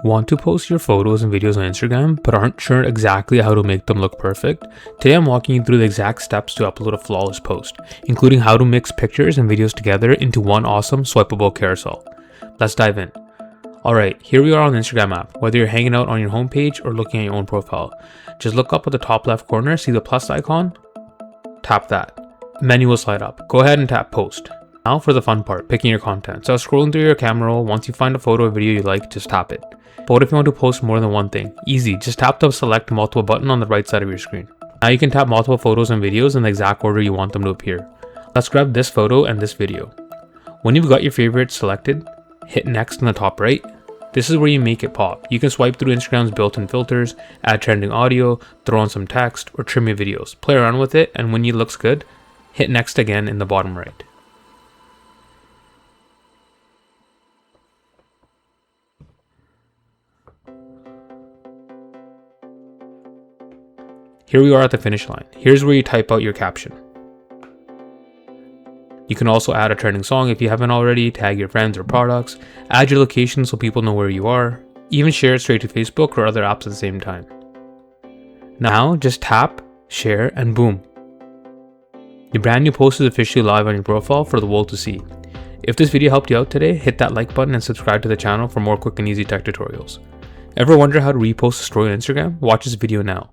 Want to post your photos and videos on Instagram, but aren't sure exactly how to make them look perfect? Today I'm walking you through the exact steps to upload a flawless post, including how to mix pictures and videos together into one awesome swipeable carousel. Let's dive in. Alright, here we are on the Instagram app. Whether you're hanging out on your homepage or looking at your own profile, just look up at the top left corner, see the plus icon? Tap that. Menu will slide up. Go ahead and tap post. Now for the fun part, picking your content. So scrolling through your camera roll, once you find a photo or video you like, just tap it. But what if you want to post more than one thing? Easy, just tap the select multiple button on the right side of your screen. Now you can tap multiple photos and videos in the exact order you want them to appear. Let's grab this photo and this video. When you've got your favorites selected, hit next in the top right. This is where you make it pop. You can swipe through Instagram's built-in filters, add trending audio, throw on some text, or trim your videos. Play around with it, and when it looks good, hit next again in the bottom right. Here we are at the finish line. Here's where you type out your caption. You can also add a trending song if you haven't already, tag your friends or products, add your location so people know where you are, even share it straight to Facebook or other apps at the same time. Now just tap, share, and boom. Your brand new post is officially live on your profile for the world to see. If this video helped you out today, hit that like button and subscribe to the channel for more quick and easy tech tutorials. Ever wonder how to repost a story on Instagram? Watch this video now.